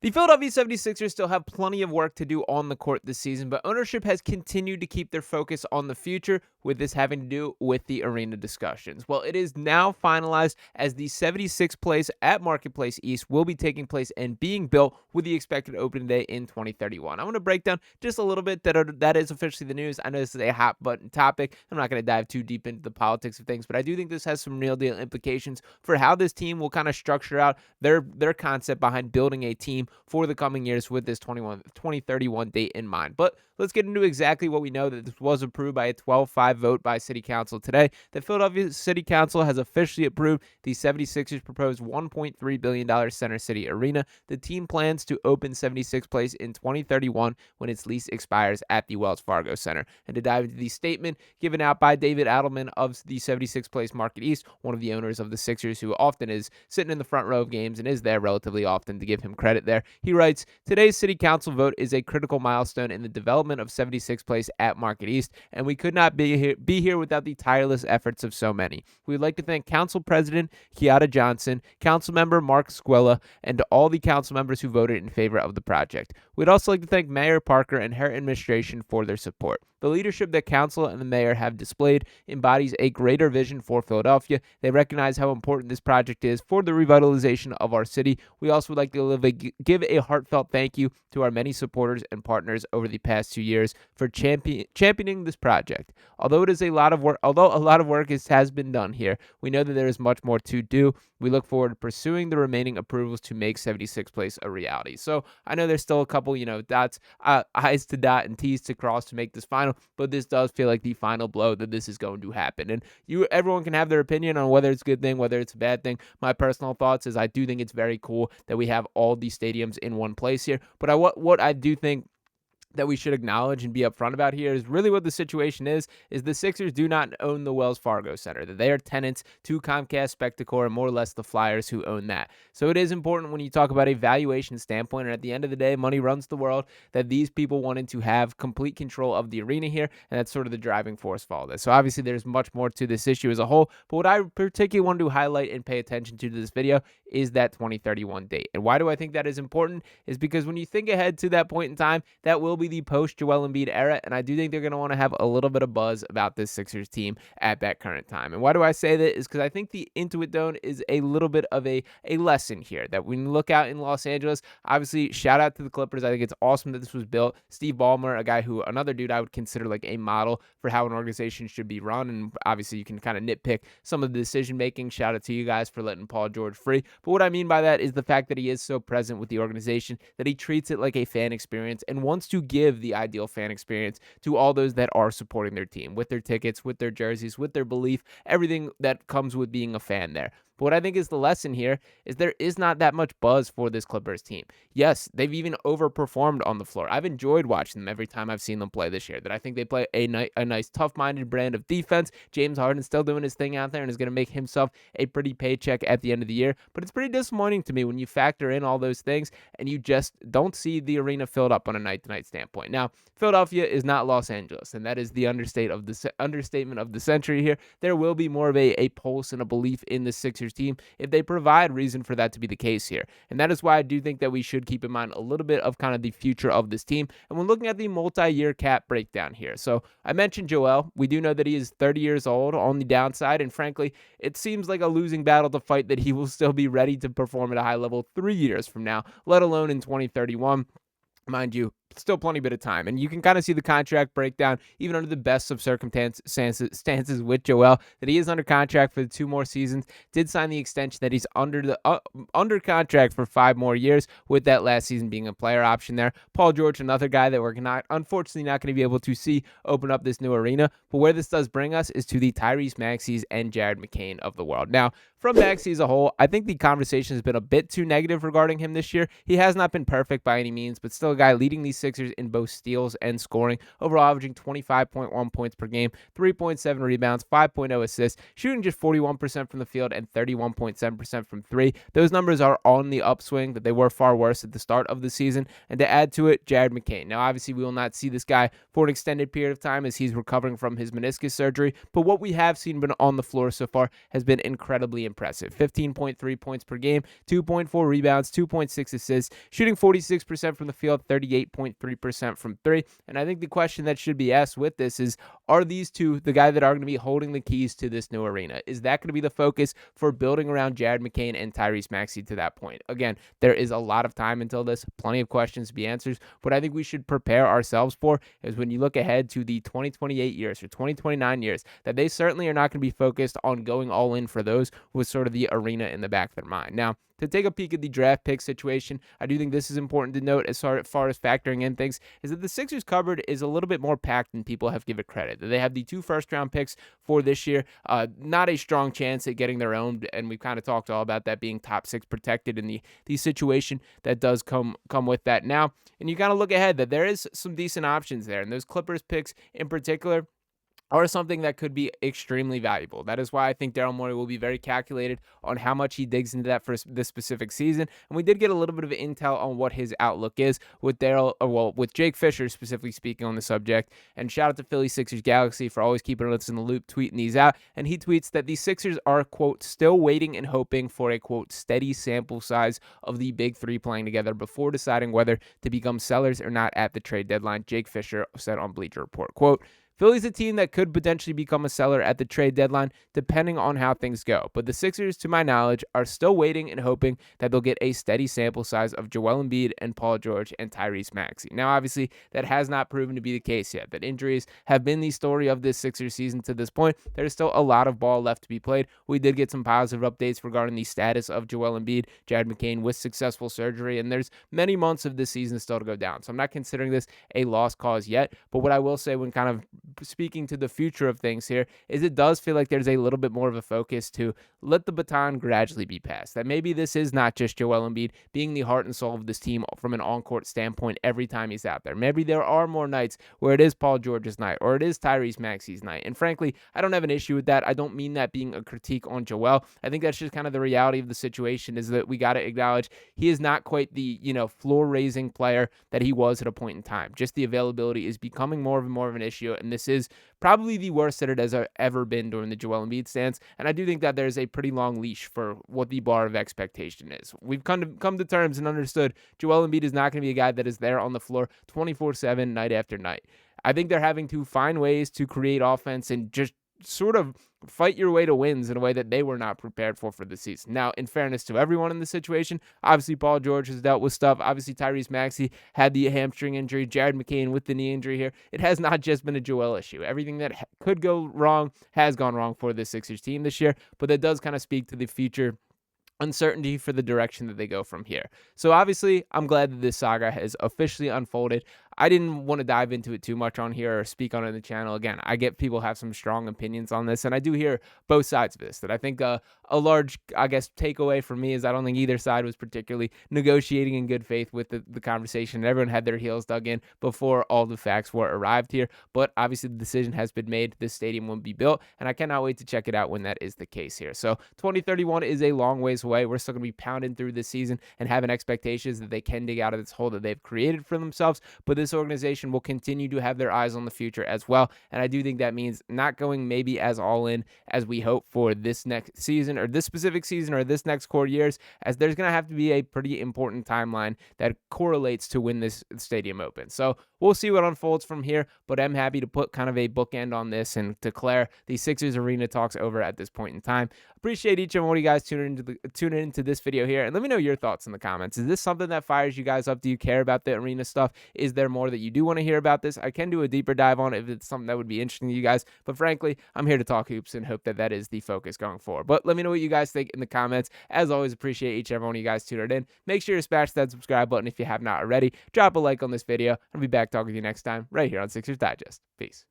The Philadelphia 76ers still have plenty of work to do on the court this season, but ownership has continued to keep their focus on the future, with this having to do with the arena discussions. Well, it is now finalized as the 76th place at Marketplace East will be taking place and being built with the expected opening day in 2031. I'm going to break down just a little bit that is officially the news. I know this is a hot button topic. I'm not going to dive too deep into the politics of things, but I do think this has some real deal implications for how this team will kind of structure out their concept behind building a team for the coming years with this 2031 date in mind. But let's get into exactly what we know, that this was approved by a 12-5 vote by City Council today. The Philadelphia City Council has officially approved the 76ers proposed $1.3 billion Center City Arena. The team plans to open 76th Place in 2031 when its lease expires at the Wells Fargo Center. And to dive into the statement given out by David Adelman of the 76th Place Market East, one of the owners of the Sixers, who often is sitting in the front row of games and is there relatively often, to give him credit there. He writes, "Today's City Council vote is a critical milestone in the development of 76th Place at Market East, and we could not be here without the tireless efforts of so many. We would like to thank Council President Kiata Johnson, Council Member Mark Squilla, and all the council members who voted in favor of the project. We'd also like to thank Mayor Parker and her administration for their support. The leadership that Council and the Mayor have displayed embodies a greater vision for Philadelphia. They recognize how important this project is for the revitalization of our city. We also would like to give a heartfelt thank you to our many supporters and partners over the past 2 years for championing this project. Although a lot of work has been done here, we know that there is much more to do. We look forward to pursuing the remaining approvals to make 76th Place a reality." So I know there's still a couple, dots, I's to dot and T's to cross to make this final, but this does feel like the final blow that this is going to happen. And everyone can have their opinion on whether it's a good thing, whether it's a bad thing. My personal thoughts is I do think it's very cool that we have all these stadiums in one place here. But what I do think that we should acknowledge and be upfront about here is really what the situation is the Sixers do not own the Wells Fargo Center. That they are tenants to Comcast, Spectacor, and more or less the Flyers who own that. So it is important when you talk about a valuation standpoint, and at the end of the day, money runs the world, that these people wanted to have complete control of the arena here, and that's sort of the driving force for all this. So obviously there's much more to this issue as a whole, but what I particularly wanted to highlight and pay attention to this video is that 2031 date. And why do I think that is important? Is because when you think ahead to that point in time, that will be the post Joel Embiid era, and I do think they're going to want to have a little bit of buzz about this Sixers team at that current time. And why do I say that? Is because I think the Intuit Dome is a little bit of a lesson here, that when you look out in Los Angeles, obviously shout out to the Clippers. I think it's awesome that this was built. Steve Ballmer, another dude I would consider like a model for how an organization should be run, and obviously you can kind of nitpick some of the decision making. Shout out to you guys for letting Paul George free. But what I mean by that is the fact that he is so present with the organization, that he treats it like a fan experience and wants to give the ideal fan experience to all those that are supporting their team, with their tickets, with their jerseys, with their belief, everything that comes with being a fan there. But what I think is the lesson here is there is not that much buzz for this Clippers team. Yes, they've even overperformed on the floor. I've enjoyed watching them every time I've seen them play this year. That I think they play a nice, tough-minded brand of defense. James Harden's still doing his thing out there and is going to make himself a pretty paycheck at the end of the year. But it's pretty disappointing to me when you factor in all those things and you just don't see the arena filled up on a night-to-night standpoint. Now, Philadelphia is not Los Angeles, and that is the understatement of the century here. There will be more of a pulse and a belief in the Sixers team if they provide reason for that to be the case here. And that is why I do think that we should keep in mind a little bit of kind of the future of this team. And when looking at the multi-year cap breakdown here. So I mentioned Joel. We do know that he is 30 years old on the downside. And frankly, it seems like a losing battle to fight that he will still be ready to perform at a high level 3 years from now, let alone in 2031. Mind you, still plenty bit of time. And you can kind of see the contract breakdown, even under the best of circumstances with Joel, that he is under contract for 2 more seasons. Did sign the extension that he's under contract for 5 more years, with that last season being a player option there. Paul George, another guy that we're unfortunately not going to be able to see open up this new arena. But where this does bring us is to the Tyrese Maxis and Jared McCain of the world. Now, from Maxey as a whole, I think the conversation has been a bit too negative regarding him this year. He has not been perfect by any means, but still a guy leading these Sixers in both steals and scoring, overall averaging 25.1 points per game, 3.7 rebounds, 5.0 assists, shooting just 41% from the field and 31.7% from three. Those numbers are on the upswing, that they were far worse at the start of the season. And to add to it, Jared McCain. Now, obviously, we will not see this guy for an extended period of time as he's recovering from his meniscus surgery, but what we have seen on the floor so far has been incredibly impressive. 15.3 points per game, 2.4 rebounds, 2.6 assists, shooting 46% from the field, 38.3% from three. And I think the question that should be asked with this is, are these two the guy that are going to be holding the keys to this new arena? Is that going to be the focus for building around Jared McCain and Tyrese Maxey to that point? Again, there is a lot of time until this, plenty of questions to be answered. What I think we should prepare ourselves for is when you look ahead to the 2028 years or 2029 years, that they certainly are not going to be focused on going all in for those with sort of the arena in the back of their mind. Now, to take a peek at the draft pick situation, I do think this is important to note as far as factoring in things, is that the Sixers cupboard is a little bit more packed than people have given credit. They have the 2 first-round picks for this year, not a strong chance at getting their own, and we've kind of talked all about that being top 6 protected in the situation that does come with that now. And you kind of look ahead that there is some decent options there, and those Clippers picks in particular are something that could be extremely valuable. That is why I think Daryl Morey will be very calculated on how much he digs into that for this specific season. And we did get a little bit of intel on what his outlook is with with Jake Fisher specifically speaking on the subject. And shout out to Philly Sixers Galaxy for always keeping us in the loop, tweeting these out. And he tweets that the Sixers are, quote, still waiting and hoping for a, quote, steady sample size of the big three playing together before deciding whether to become sellers or not at the trade deadline. Jake Fisher said on Bleacher Report, quote, Philly's a team that could potentially become a seller at the trade deadline, depending on how things go. But the Sixers, to my knowledge, are still waiting and hoping that they'll get a steady sample size of Joel Embiid and Paul George and Tyrese Maxey. Now, obviously, that has not proven to be the case yet. That injuries have been the story of this Sixers season to this point. There's still a lot of ball left to be played. We did get some positive updates regarding the status of Joel Embiid, Jared McCain with successful surgery, and there's many months of this season still to go down. So I'm not considering this a lost cause yet. But what I will say when kind of speaking to the future of things here is it does feel like there's a little bit more of a focus to let the baton gradually be passed. That maybe this is not just Joel Embiid being the heart and soul of this team from an on-court standpoint every time he's out there. Maybe there are more nights where it is Paul George's night or it is Tyrese Maxey's night. And frankly, I don't have an issue with that. I don't mean that being a critique on Joel. I think that's just kind of the reality of the situation, is that we got to acknowledge he is not quite the, floor-raising player that he was at a point in time. Just the availability is becoming more of an issue, and this is probably the worst that it has ever been during the Joel Embiid stance. And I do think that there's a pretty long leash for what the bar of expectation is. We've come to terms and understood Joel Embiid is not going to be a guy that is there on the floor 24/7 night after night. I think they're having to find ways to create offense and just sort of fight your way to wins in a way that they were not prepared for the season. Now, in fairness to everyone in the situation, obviously Paul George has dealt with stuff. Obviously Tyrese Maxey had the hamstring injury, Jared McCain with the knee injury here. It has not just been a Joel issue. Everything that could go wrong has gone wrong for the Sixers team this year, but that does kind of speak to the future uncertainty for the direction that they go from here. So obviously, I'm glad that this saga has officially unfolded. I didn't want to dive into it too much on here or speak on it on the channel. Again, I get people have some strong opinions on this, and I do hear both sides of this. That I think a large, takeaway for me is I don't think either side was particularly negotiating in good faith with the conversation. Everyone had their heels dug in before all the facts were arrived here. But obviously, the decision has been made. This stadium will be built, and I cannot wait to check it out when that is the case here. So 2031 is a long ways away. We're still going to be pounding through this season and having expectations that they can dig out of this hole that they've created for themselves. But this organization will continue to have their eyes on the future as well. And I do think that means not going maybe as all in as we hope for this next season or this specific season or this next core years, as there's going to have to be a pretty important timeline that correlates to when this stadium opens. So we'll see what unfolds from here, but I'm happy to put kind of a bookend on this and declare the Sixers arena talks over at this point in time. Appreciate each and one of you guys tuning into this video here, and let me know your thoughts in the comments. Is this something that fires you guys up? Do you care about the arena stuff? Is there more that you do want to hear about this? I can do a deeper dive on it if it's something that would be interesting to you guys, but frankly, I'm here to talk hoops and hope that that is the focus going forward. But let me know what you guys think in the comments. As always, appreciate each and every one of you guys tuning in. Make sure you smash that subscribe button if you have not already. Drop a like on this video. I'll be back talking to you next time right here on Sixers Digest. Peace.